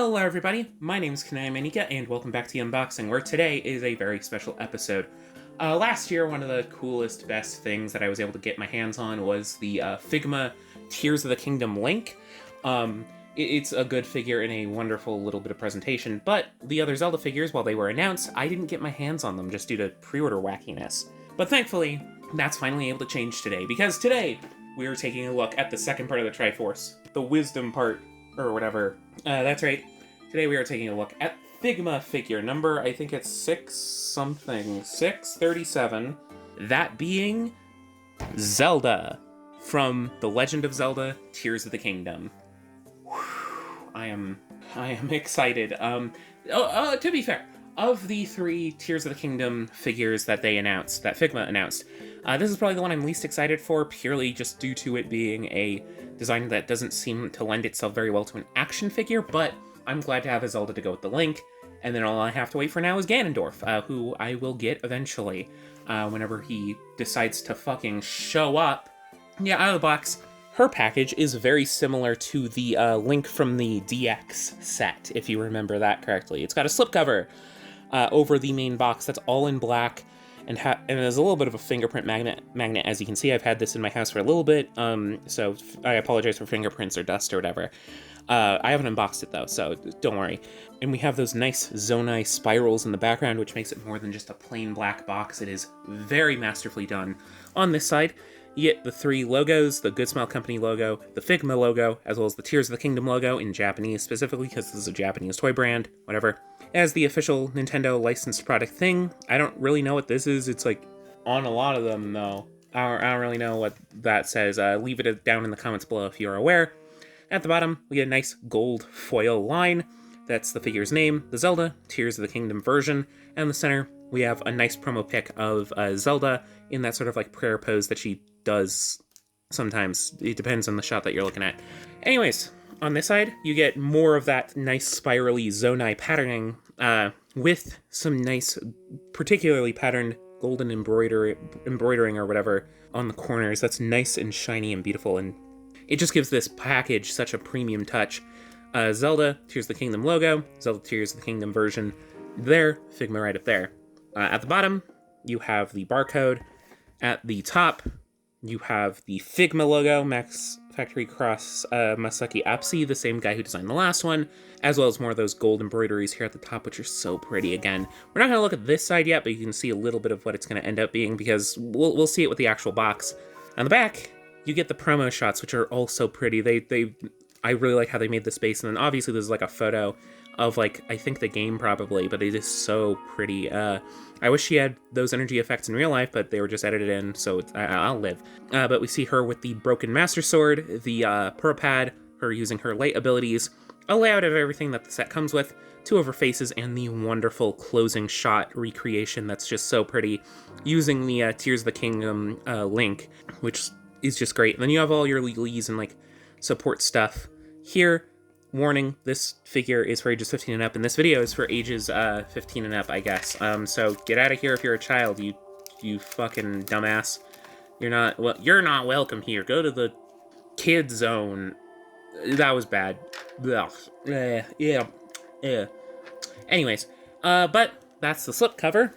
Hello everybody, my name is Kanai Manika and welcome back to the unboxing, where today is a very special episode. Last year, one of the coolest, best things that I was able to get my hands on was the Figma Tears of the Kingdom Link. It's a good figure and a wonderful little bit of presentation, but the other Zelda figures, while they were announced, I didn't get my hands on them just due to pre-order wackiness. But thankfully, that's finally able to change today, because today we are taking a look at the second part of the Triforce, the Wisdom part, or whatever. That's right. Today we are taking a look at Figma figure number, I think it's 637. That being Zelda from The Legend of Zelda: Tears of the Kingdom. Whew, I am excited. To be fair, of the three Tears of the Kingdom figures that they announced, that Figma announced, this is probably the one I'm least excited for, purely just due to it being a design that doesn't seem to lend itself very well to an action figure, but I'm glad to have a Zelda to go with the Link, and then all I have to wait for now is Ganondorf, who I will get eventually, whenever he decides to fucking show up. Yeah, out of the box, her package is very similar to the Link from the DX set, if you remember that correctly. It's got a slipcover over the main box that's all in black, and there's a little bit of a fingerprint magnet. As you can see, I've had this in my house for a little bit, so I apologize for fingerprints or dust or whatever. I haven't unboxed it though, so don't worry. And we have those nice Zonai spirals in the background, which makes it more than just a plain black box. It is very masterfully done. On this side, you get the three logos: the Good Smile Company logo, the Figma logo, as well as the Tears of the Kingdom logo in Japanese specifically, because this is a Japanese toy brand, whatever. As the official Nintendo licensed product thing. I don't really know what this is. It's like on a lot of them though. I don't really know what that says. Leave it down in the comments below if you're aware. At the bottom, we get a nice gold foil line. That's the figure's name, the Zelda Tears of the Kingdom version. And in the center, we have a nice promo pic of Zelda in that sort of like prayer pose that she does sometimes. It depends on the shot that you're looking at. Anyways, on this side, you get more of that nice spirally Zonai patterning with some nice, particularly patterned golden embroidering or whatever on the corners. That's nice and shiny and beautiful, and it just gives this package such a premium touch. Zelda Tears of the Kingdom logo, Zelda Tears of the Kingdom version there, Figma right up there. At the bottom, you have the barcode. At the top, you have the Figma logo, Max Factory Cross Masaki Apsi, the same guy who designed the last one, as well as more of those gold embroideries here at the top, which are so pretty. Again, we're not going to look at this side yet, but you can see a little bit of what it's going to end up being, because we'll see it with the actual box. On the back, you get the promo shots, which are all so pretty. I really like how they made the space, and then obviously there's like a photo of, like, I think the game probably, but it is so pretty. I wish she had those energy effects in real life, but they were just edited in, so I'll live. But we see her with the broken Master Sword, the Pearl Pad, her using her light abilities, a layout of everything that the set comes with, two of her faces, and the wonderful closing shot recreation that's just so pretty, using the Tears of the Kingdom Link, which is just great. And then you have all your legalese and like support stuff here. Warning, this figure is for ages 15 and up, and this video is for ages 15 and up, I guess. So get out of here if you're a child, you fucking dumbass. You're not welcome here. Go to the kid zone. That was bad. Ugh. Yeah. Anyways, but that's the slipcover.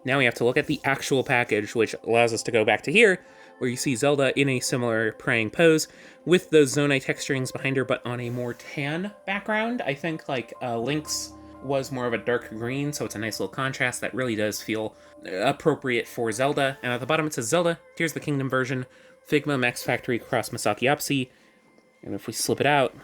Now we have to look at the actual package, which allows us to go back to here, where you see Zelda in a similar praying pose with those Zonai texturings behind her, but on a more tan background. I think like Link's was more of a dark green, so it's a nice little contrast that really does feel appropriate for Zelda. And at the bottom it says Zelda Tears of the Kingdom version, Figma Max Factory Cross Masaki Apsi. And if we slip it out,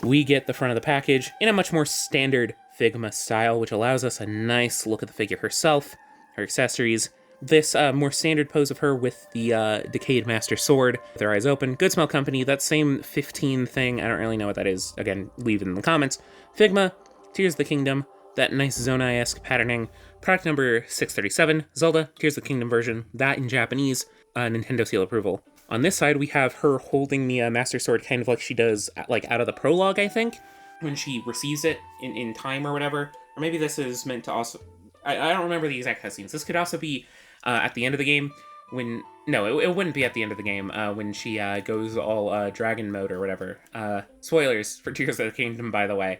we get the front of the package in a much more standard Figma style, which allows us a nice look at the figure herself, her accessories, this more standard pose of her with the Decayed Master Sword, with her eyes open. Good Smile Company, that same 15 thing, I don't really know what that is. Again, leave it in the comments. Figma, Tears of the Kingdom, that nice Zonai-esque patterning. Product number 637, Zelda, Tears of the Kingdom version, that in Japanese, Nintendo seal approval. On this side, we have her holding the Master Sword kind of like she does, like, out of the prologue, I think, when she receives it in time or whatever. Or maybe this is meant to also... I don't remember the exact cutscenes. This could also be at the end of the game, when No, it wouldn't be at the end of the game when she goes all dragon mode or whatever. Spoilers for Tears of the Kingdom, by the way.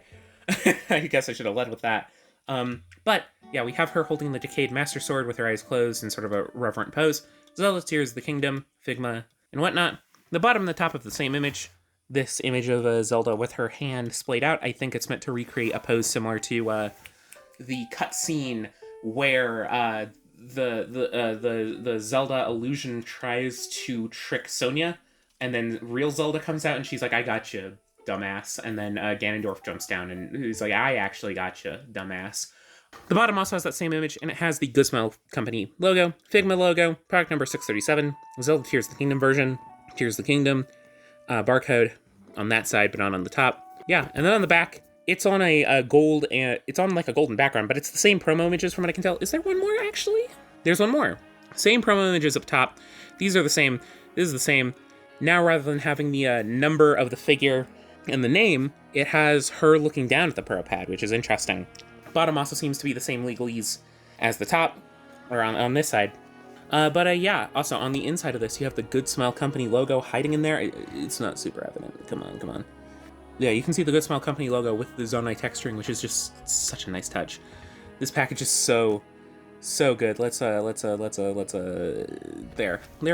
I guess I should have led with that. But yeah, we have her holding the decayed Master Sword with her eyes closed in sort of a reverent pose. Zelda, Tears of the Kingdom, Figma, and whatnot. The bottom and the top of the same image. This image of Zelda with her hand splayed out. I think it's meant to recreate a pose similar to the cutscene where the Zelda illusion tries to trick Sonia, and then real Zelda comes out and she's like, "I got you, dumbass." And then Ganondorf jumps down and he's like, "I actually got you, dumbass." The bottom also has that same image, and it has the Good Smile Company logo, Figma logo, product number 637, Zelda Tears of the Kingdom version, Tears of the Kingdom, barcode on that side, but not on the top. Yeah, and then on the back, it's on a gold, and it's on like a golden background, but it's the same promo images from what I can tell. Is there one more, actually? There's one more. Same promo images up top. These are the same. This is the same. Now, rather than having the number of the figure and the name, it has her looking down at the Pro Pad, which is interesting. Bottom also seems to be the same legalese as the top, or on this side. But yeah, also on the inside of this, you have the Good Smile Company logo hiding in there. It's not super evident. Come on. Yeah, you can see the Good Smile Company logo with the Zonai texturing, which is just such a nice touch. This package is so good. Let's there we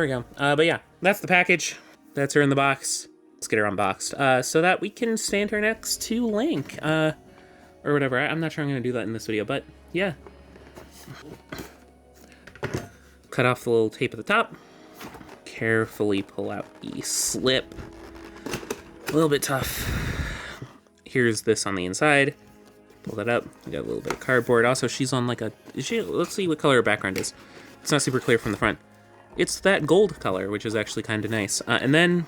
go. But yeah, that's the package. That's her in the box. Let's get her unboxed, so that we can stand her next to Link, or whatever. I'm not sure I'm gonna do that in this video, but yeah. Cut off the little tape at the top. Carefully pull out the slip. A little bit tough. Here's this on the inside. Pull that up. We got a little bit of cardboard. Also, she's on like let's see what color her background is. It's not super clear from the front. It's that gold color, which is actually kind of nice. And then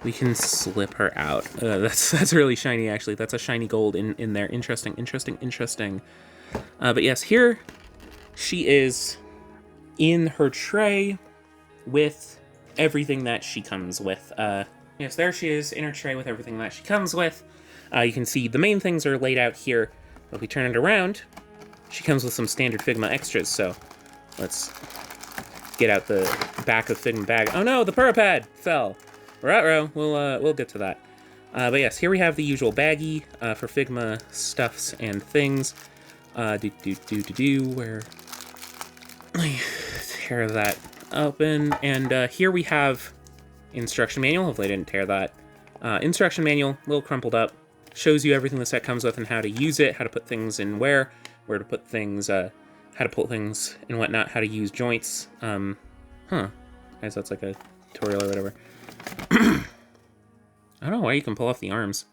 we can slip her out. That's really shiny, actually. That's a shiny gold in there. Interesting. But yes, here she is in her tray with everything that she comes with. Yes, there she is in her tray with everything that she comes with. You can see the main things are laid out here. If we turn it around, she comes with some standard Figma extras, so let's get out the back of Figma bag. Oh no, the Purapad fell. Ruh-roh, we'll get to that. But yes, here we have the usual baggie for Figma stuffs and things. Where tear that open, and here we have instruction manual. Hopefully I didn't tear that. Instruction manual, a little crumpled up, shows you everything the set comes with and how to use it, how to put things in where to put things, how to pull things and whatnot, how to use joints. I guess that's like a tutorial or whatever. I don't know why you can pull off the arms.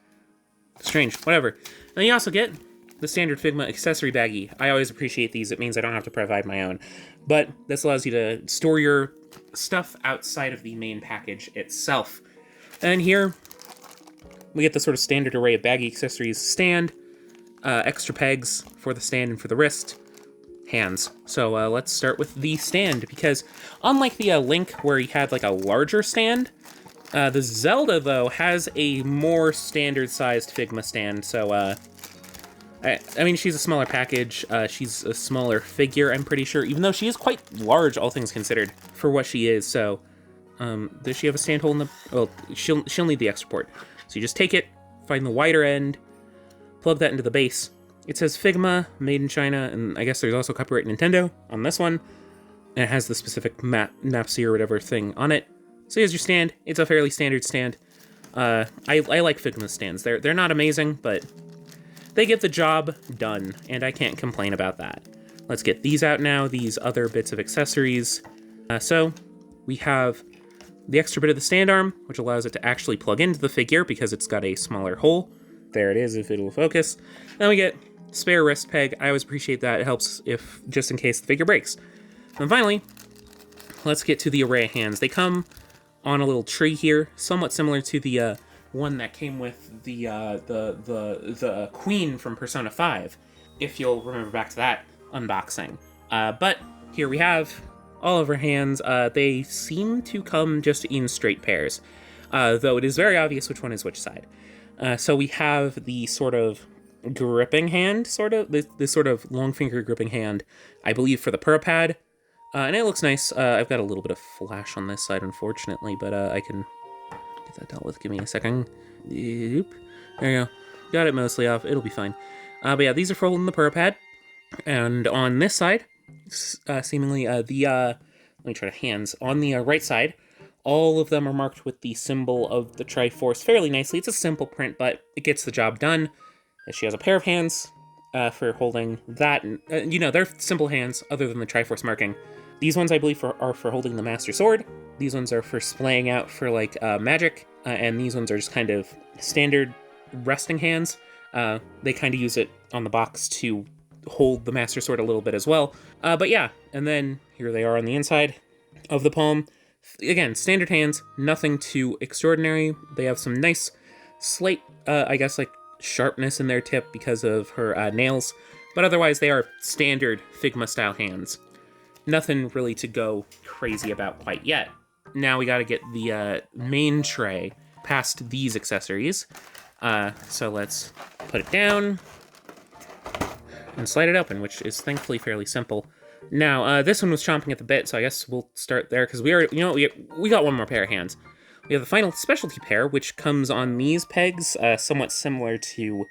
Strange, whatever. And you also get the standard Figma accessory baggie. I always appreciate these. It means I don't have to provide my own. But this allows you to store your stuff outside of the main package itself. And here, we get the sort of standard array of baggie accessories: stand, extra pegs for the stand and for the wrist, hands. So let's start with the stand, because unlike the Link where he had like a larger stand, the Zelda, though, has a more standard-sized Figma stand. So, I mean, she's a smaller package. She's a smaller figure, I'm pretty sure, even though she is quite large, all things considered, for what she is. So, does she have a stand hole in the... Well, she'll need the extra port. So you just take it, find the wider end, plug that into the base. It says Figma, made in China, and I guess there's also copyright Nintendo on this one. And it has the specific MAPC or whatever thing on it. So here's your stand. It's a fairly standard stand. I like Figma stands. They're not amazing, but they get the job done, and I can't complain about that. Let's get these out now, these other bits of accessories. So we have the extra bit of the stand arm, which allows it to actually plug into the figure because it's got a smaller hole. There it is, if it'll focus. Then we get spare wrist peg. I always appreciate that. It helps if just in case the figure breaks. And finally, let's get to the array of hands. They come on a little tree here, somewhat similar to the one that came with the Queen from Persona 5, if you'll remember back to that unboxing. But here we have all of her hands. They seem to come just in straight pairs, though it is very obvious which one is which side. So we have the sort of gripping hand, this sort of long finger gripping hand, I believe for the Purapad, And it looks nice. I've got a little bit of flash on this side, unfortunately, but I can get that dealt with. Give me a second. Yep. There you go. Got it mostly off. It'll be fine. But yeah, these are for holding the Purr pad. And on this side, seemingly let me try to hands. On the right side, all of them are marked with the symbol of the Triforce fairly nicely. It's a simple print, but it gets the job done. She has a pair of hands for holding that. And, they're simple hands other than the Triforce marking. These ones, I believe, are for holding the Master Sword. These ones are for splaying out for, like, magic. And these ones are just kind of standard resting hands. They kind of use it on the box to hold the Master Sword a little bit as well. But yeah, and then here they are on the inside of the palm. Again, standard hands, nothing too extraordinary. They have some nice slight, I guess, like, sharpness in their tip because of her nails. But otherwise, they are standard Figma-style hands. Nothing really to go crazy about quite yet. Now we gotta get the main tray past these accessories. So let's put it down and slide it open, which is thankfully fairly simple. Now, this one was chomping at the bit, so I guess we'll start there, because we got one more pair of hands. We have the final specialty pair, which comes on these pegs, somewhat similar to,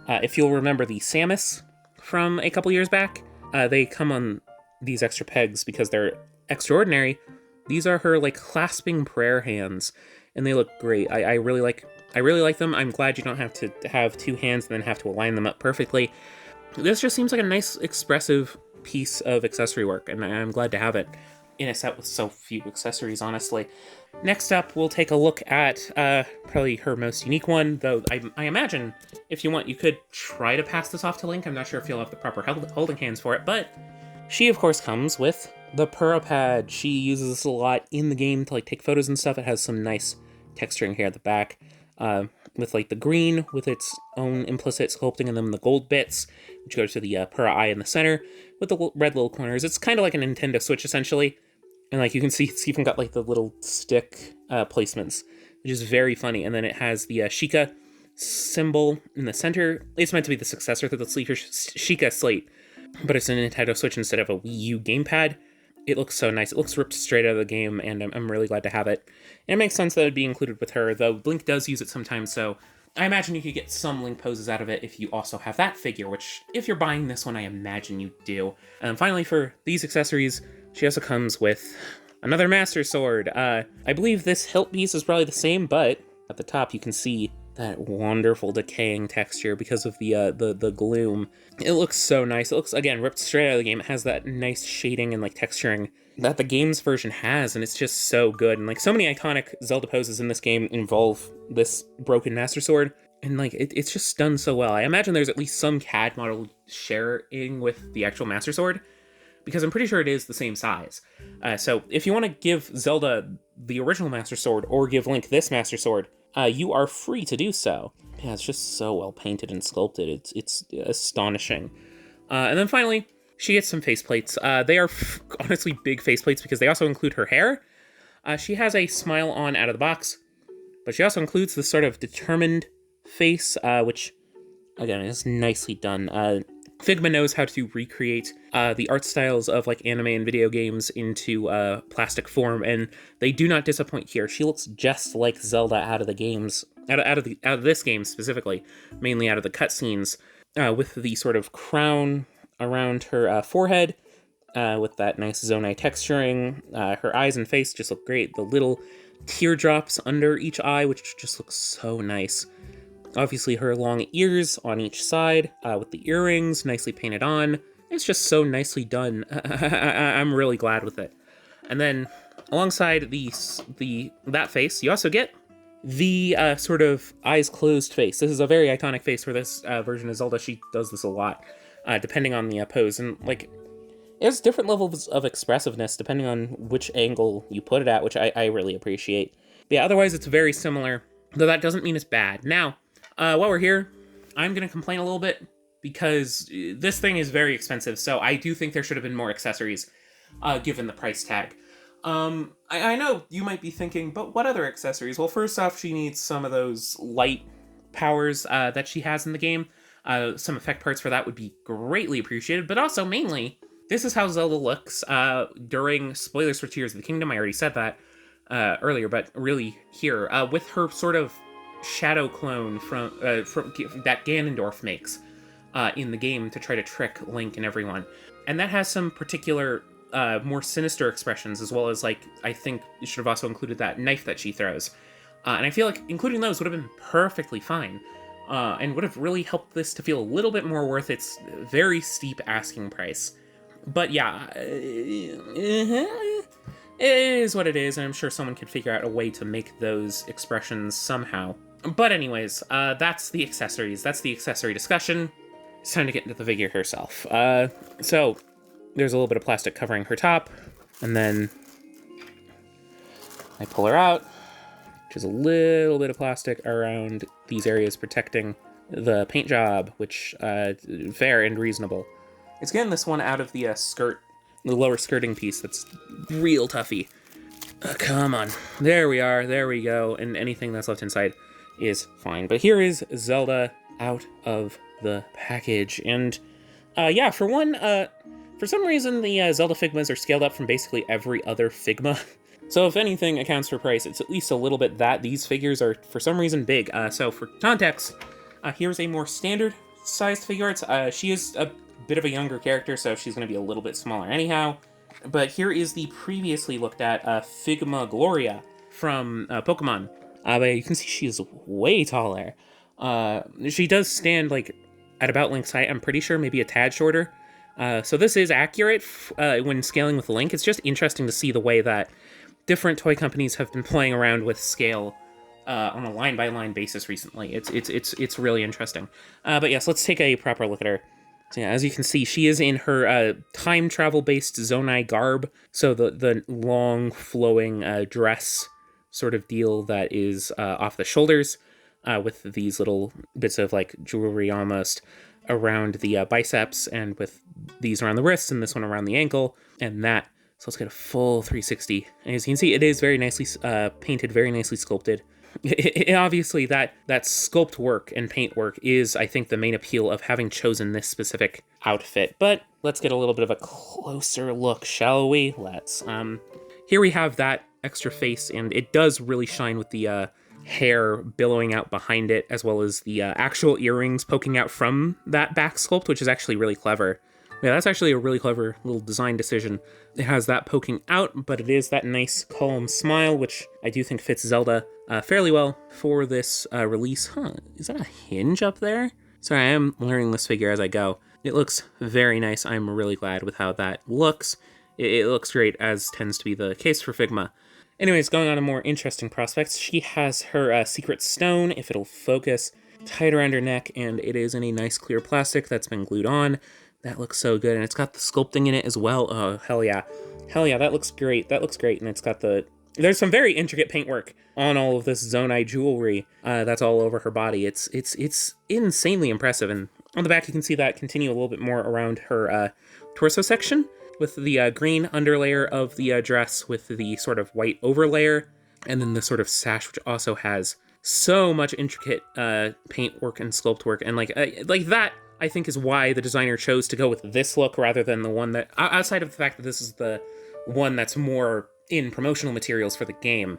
if you'll remember the Samus from a couple years back. They come on these extra pegs because they're extraordinary. These are her, like, clasping prayer hands, and they look great. I really like them. I'm glad you don't have to have two hands and then have to align them up perfectly. This just seems like a nice, expressive piece of accessory work, and I'm glad to have it in a set with so few accessories, honestly. Next up, we'll take a look at probably her most unique one, though I imagine, if you want, you could try to pass this off to Link. I'm not sure if you'll have the proper holding hands for it, but she, of course, comes with the Purr pad. She uses this a lot in the game to, like, take photos and stuff. It has some nice texturing here at the back, with, like, the green with its own implicit sculpting, and then the gold bits, which go to the Purr eye in the center, with the red little corners. It's kind of like a Nintendo Switch, essentially. And, like, you can see it's even got, like, the little stick placements, which is very funny. And then it has the Sheikah symbol in the center. It's meant to be the successor to the Sheikah Slate, but it's a Nintendo Switch instead of a Wii U gamepad. It looks so nice. It looks ripped straight out of the game, and I'm really glad to have it. And it makes sense that it would be included with her, though Link does use it sometimes, so I imagine you could get some Link poses out of it if you also have that figure, which, if you're buying this one, I imagine you do. And finally, for these accessories, she also comes with another Master Sword. I believe this hilt piece is probably the same, but at the top you can see that wonderful decaying texture because of the gloom. It looks so nice. It looks, again, ripped straight out of the game. It has that nice shading and, like, texturing that the game's version has, and it's just so good. And, like, so many iconic Zelda poses in this game involve this broken Master Sword, and, like, it's just done so well. I imagine there's at least some CAD model sharing with the actual Master Sword, because I'm pretty sure it is the same size. So if you want to give Zelda the original Master Sword, or give Link this Master Sword, you are free to do so. Yeah, it's just so well painted and sculpted. It's astonishing. And then finally, she gets some faceplates. They are honestly big faceplates because they also include her hair. She has a smile on out of the box, but she also includes this sort of determined face, which, again, is nicely done. Figma knows how to recreate the art styles of, like, anime and video games into plastic form, and they do not disappoint here. She looks just like Zelda out of the games, out of this game specifically, mainly out of the cutscenes, with the sort of crown around her forehead, with that nice zonai texturing. Her eyes and face just look great. The little teardrops under each eye, which just looks so nice. Obviously, her long ears on each side, with the earrings nicely painted on. It's just so nicely done. I'm really glad with it. And then, alongside that face, you also get the sort of eyes closed face. This is a very iconic face for this version of Zelda. She does this a lot, depending on the pose. And, like, it has different levels of expressiveness depending on which angle you put it at, which I really appreciate. But yeah, otherwise it's very similar, though that doesn't mean it's bad. Now, while we're here, I'm going to complain a little bit because this thing is very expensive, so I do think there should have been more accessories, given the price tag. I know you might be thinking, but what other accessories? Well, first off, she needs some of those light powers that she has in the game. Some effect parts for that would be greatly appreciated, but also mainly, this is how Zelda looks during spoilers for Tears of the Kingdom. I already said that earlier, but really here with her sort of shadow clone from that Ganondorf makes in the game to try to trick Link and everyone, and that has some particular more sinister expressions, as well as, like, I think you should have also included that knife that she throws, and I feel like including those would have been perfectly fine. And would have really helped this to feel a little bit more worth its very steep asking price. But yeah, it is what it is, and I'm sure someone could figure out a way to make those expressions somehow. But anyways, that's the accessories. That's the accessory discussion. It's time to get into the figure herself. So there's a little bit of plastic covering her top, and then I pull her out. Just a little bit of plastic around these areas protecting the paint job, which fair and reasonable. It's getting this one out of the skirt, the lower skirting piece that's real toughy. Come on. There we are. There we go. And anything that's left inside is fine. But here is Zelda out of the package. And yeah, for one, for some reason, the Zelda Figmas are scaled up from basically every other Figma. So if anything accounts for price, it's at least a little bit that. These figures are, for some reason, big. So for context, here's a more standard sized figure arts. She is a bit of a younger character, so she's going to be a little bit smaller anyhow. But here is the previously looked at Figma Gloria from Pokemon. But you can see she is way taller. She does stand, like, at about Link's height, I'm pretty sure, maybe a tad shorter. So this is accurate when scaling with Link. It's just interesting to see the way that different toy companies have been playing around with scale on a line-by-line basis recently. It's really interesting. But yes, let's take a proper look at her. So yeah, as you can see, she is in her time travel-based Zonai garb. So the long, flowing dress sort of deal that is off the shoulders with these little bits of, like, jewelry almost around the biceps, and with these around the wrists and this one around the ankle, and that. So let's get a full 360. And as you can see, it is very nicely painted, very nicely sculpted. Obviously, that sculpt work and paint work is, I think, the main appeal of having chosen this specific outfit. But let's get a little bit of a closer look, shall we? Let's. Here we have that extra face, and it does really shine with the hair billowing out behind it, as well as the actual earrings poking out from that back sculpt, which is actually really clever. Yeah, that's actually a really clever little design decision. It has that poking out, but it is that nice calm smile, which I do think fits Zelda fairly well for this release. Is that a hinge up there? Sorry, I am learning this figure as I go. It looks very nice. I'm really glad with how that looks. It looks great, as tends to be the case for Figma. Anyways, going on to more interesting prospects, she has her secret stone, if it'll focus, tied around her neck, and it is in a nice clear plastic that's been glued on. That looks so good, and it's got the sculpting in it as well. Oh, hell yeah. Hell yeah, that looks great. That looks great, and it's got the... There's some very intricate paintwork on all of this Zonai jewelry that's all over her body. It's insanely impressive, and on the back you can see that continue a little bit more around her torso section, with the green underlayer of the dress with the sort of white overlayer, and then the sort of sash, which also has so much intricate paint work and sculpt work, and like that, I think, is why the designer chose to go with this look rather than the one that, outside of the fact that this is the one that's more in promotional materials for the game,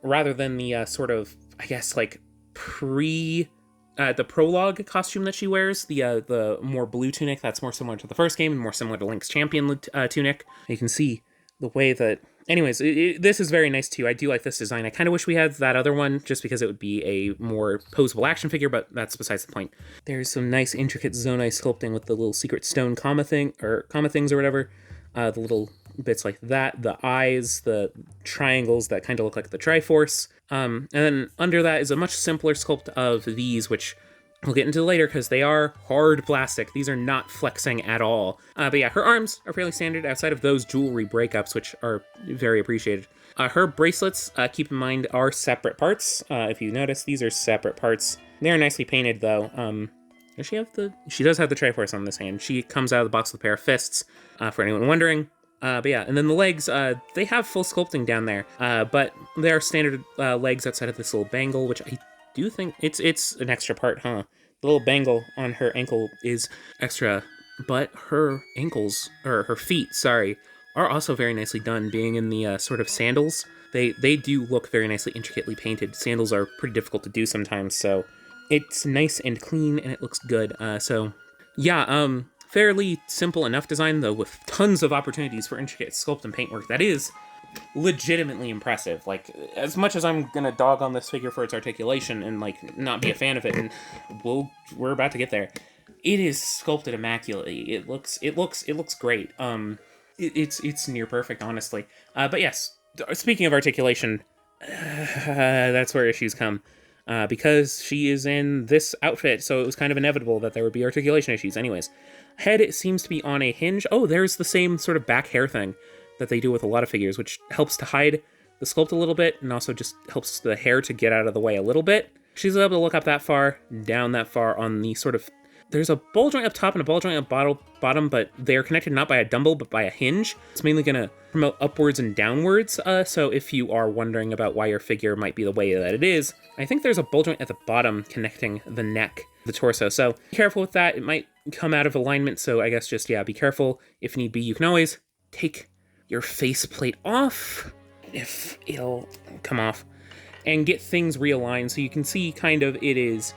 rather than the sort of, I guess, like the prologue costume that she wears, the more blue tunic that's more similar to the first game and more similar to Link's champion tunic. You can see the way that... Anyways, this is very nice too. I do like this design. I kind of wish we had that other one, just because it would be a more posable action figure, but that's besides the point. There's some nice intricate Zonai sculpting with the little secret stone comma things or whatever. The little bits like that, the eyes, the triangles that kind of look like the Triforce. And then under that is a much simpler sculpt of these, which we'll get into later because they are hard plastic. These are not flexing at all. But yeah, her arms are fairly standard outside of those jewelry breakups, which are very appreciated. Her bracelets, keep in mind, are separate parts. If you notice, these are separate parts. They are nicely painted, though. Does she have she does have the Triforce on this hand. She comes out of the box with a pair of fists, for anyone wondering. But yeah, and then the legs, they have full sculpting down there, but they are standard legs outside of this little bangle, which I do think it's an extra part, huh? The little bangle on her ankle is extra but her ankles, or her feet, sorry, are also very nicely done, being in the sort of sandals. They do look very nicely intricately painted. Sandals are pretty difficult to do sometimes, so it's nice and clean and it looks good. So yeah, fairly simple enough design, though, with tons of opportunities for intricate sculpt and paintwork. That is legitimately impressive. Like, as much as I'm gonna dog on this figure for its articulation and like not be a fan of it, and we're about to get there, it is sculpted immaculately. It looks great. It's near perfect, honestly. But yes, speaking of articulation, that's where issues come. Because she is in this outfit, so it was kind of inevitable that there would be articulation issues. Anyways, head seems to be on a hinge. Oh, there's the same sort of back hair thing that they do with a lot of figures, which helps to hide the sculpt a little bit, and also just helps the hair to get out of the way a little bit. She's able to look up that far, down that far on the sort of... There's a ball joint up top and a ball joint up bottom, but they are connected not by a dumbbell, but by a hinge. It's mainly going to promote upwards and downwards, so if you are wondering about why your figure might be the way that it is, I think there's a ball joint at the bottom connecting the neck, the torso, so be careful with that. It might come out of alignment, so I guess just, yeah, be careful. If need be, you can always take your faceplate off, if it'll come off, and get things realigned, so you can see kind of it is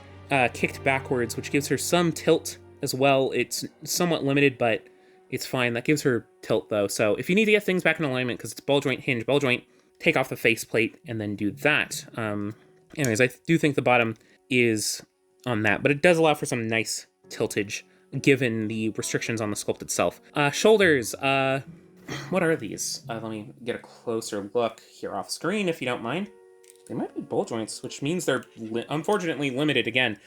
kicked backwards, which gives her some tilt as well. It's somewhat limited, but it's fine. That gives her tilt, though. So if you need to get things back in alignment, because it's ball joint, hinge, ball joint, take off the faceplate and then do that. Anyways, I do think the bottom is on that, but it does allow for some nice tiltage, given the restrictions on the sculpt itself. Shoulders, what are these? Let me get a closer look here off screen, if you don't mind. They might be ball joints, which means they're unfortunately limited again.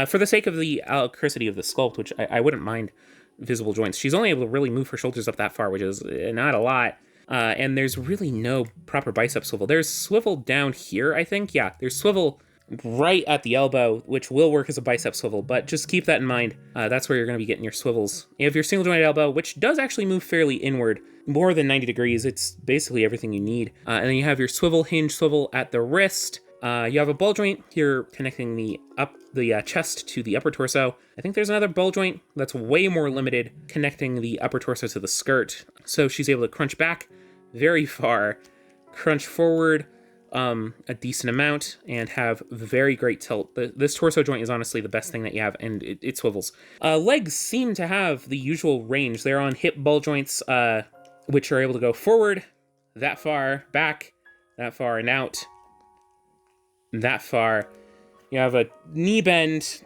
For the sake of the alacrity of the sculpt, which I wouldn't mind visible joints. She's only able to really move her shoulders up that far, which is not a lot. And there's really no proper bicep swivel. There's swivel down here, I think. Yeah, there's swivel right at the elbow, which will work as a bicep swivel, but just keep that in mind. That's where you're going to be getting your swivels. You have your single jointed elbow, which does actually move fairly inward, more than 90 degrees. It's basically everything you need. And then you have your swivel, hinge swivel at the wrist. You have a ball joint here connecting the chest to the upper torso. I think there's another ball joint that's way more limited, connecting the upper torso to the skirt. So she's able to crunch back very far, crunch forward a decent amount, and have very great tilt. This torso joint is honestly the best thing that you have, and it swivels. Legs seem to have the usual range. They're on hip ball joints, which are able to go forward, that far, back, that far, and out, that far. You have a knee bend,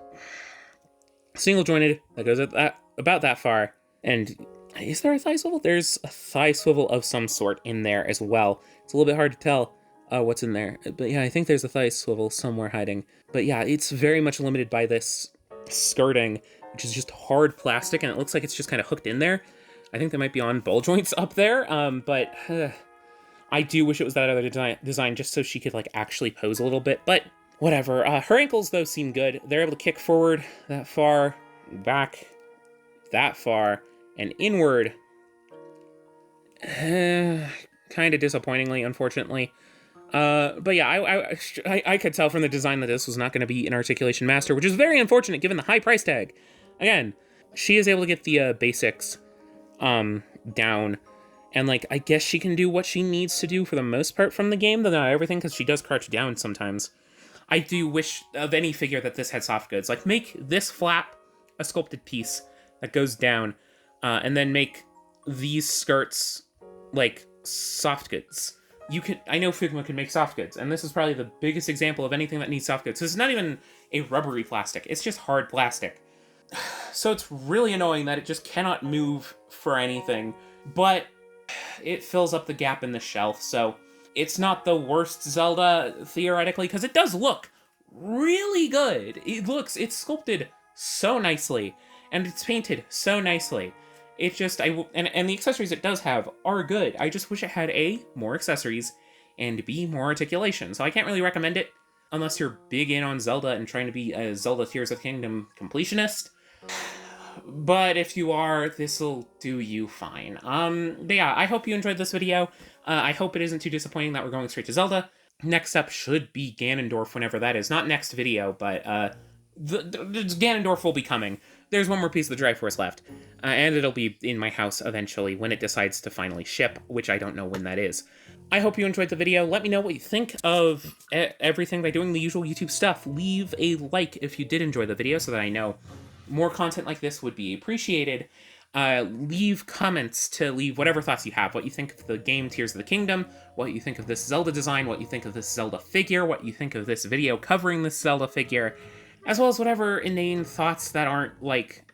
single jointed, that goes about that far. And is there a thigh swivel? There's a thigh swivel of some sort in there as well. It's a little bit hard to tell what's in there. But yeah, I think there's a thigh swivel somewhere hiding. But yeah, it's very much limited by this skirting, which is just hard plastic, and it looks like it's just kind of hooked in there. I think they might be on ball joints up there, but I do wish it was that other design just so she could like actually pose a little bit, but whatever. Her ankles, though, seem good. They're able to kick forward that far, back that far, and inward. Kind of disappointingly, unfortunately. But yeah, I could tell from the design that this was not going to be an articulation master, which is very unfortunate given the high price tag. Again, she is able to get the basics down, and like I guess she can do what she needs to do for the most part from the game, though not everything, because she does crouch down sometimes. I do wish of any figure that this had soft goods. Like, make this flap a sculpted piece that goes down, and then make these skirts like soft goods. I know Figma can make soft goods, and this is probably the biggest example of anything that needs soft goods. It's not even a rubbery plastic, it's just hard plastic. So it's really annoying that it just cannot move for anything, but it fills up the gap in the shelf, so it's not the worst Zelda, theoretically, because it does look really good. It's sculpted so nicely, and it's painted so nicely. It just, and the accessories it does have are good. I just wish it had A, more accessories, and B, more articulation. So I can't really recommend it unless you're big in on Zelda and trying to be a Zelda Tears of the Kingdom completionist. But if you are, this'll do you fine. But yeah, I hope you enjoyed this video. I hope it isn't too disappointing that we're going straight to Zelda. Next up should be Ganondorf, whenever that is. Not next video, but the Ganondorf will be coming. There's one more piece of the Triforce left, and it'll be in my house eventually when it decides to finally ship, which I don't know when that is. I hope you enjoyed the video. Let me know what you think of everything by doing the usual YouTube stuff. Leave a like if you did enjoy the video so that I know more content like this would be appreciated. Leave comments to leave whatever thoughts you have, what you think of the game Tears of the Kingdom, what you think of this Zelda design, what you think of this Zelda figure, what you think of this video covering this Zelda figure, as well as whatever inane thoughts that aren't, like,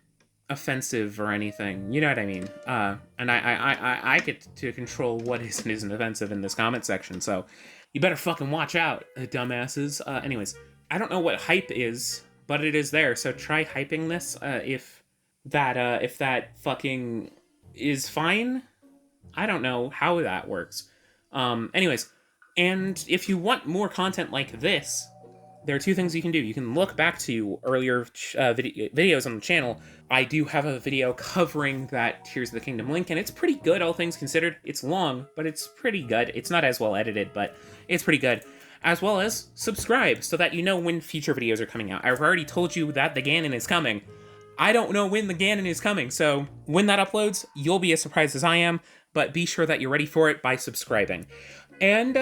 offensive or anything. You know what I mean? And I get to control what is and isn't offensive in this comment section, so you better fucking watch out, dumbasses. Anyways, I don't know what hype is, but it is there, so try hyping this, if that fucking is fine. I don't know how that works. Anyways, and if you want more content like this, there are two things you can do. You can look back to earlier videos on the channel. I do have a video covering that Tears of the Kingdom link, and it's pretty good, all things considered. It's long, but it's pretty good. It's not as well edited, but it's pretty good. As well as subscribe, so that you know when future videos are coming out. I've already told you that the Ganon is coming. I don't know when the Ganon is coming, so when that uploads, you'll be as surprised as I am, but be sure that you're ready for it by subscribing. And,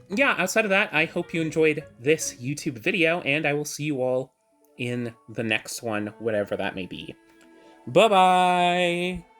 yeah, outside of that, I hope you enjoyed this YouTube video, and I will see you all in the next one, whatever that may be. Bye-bye!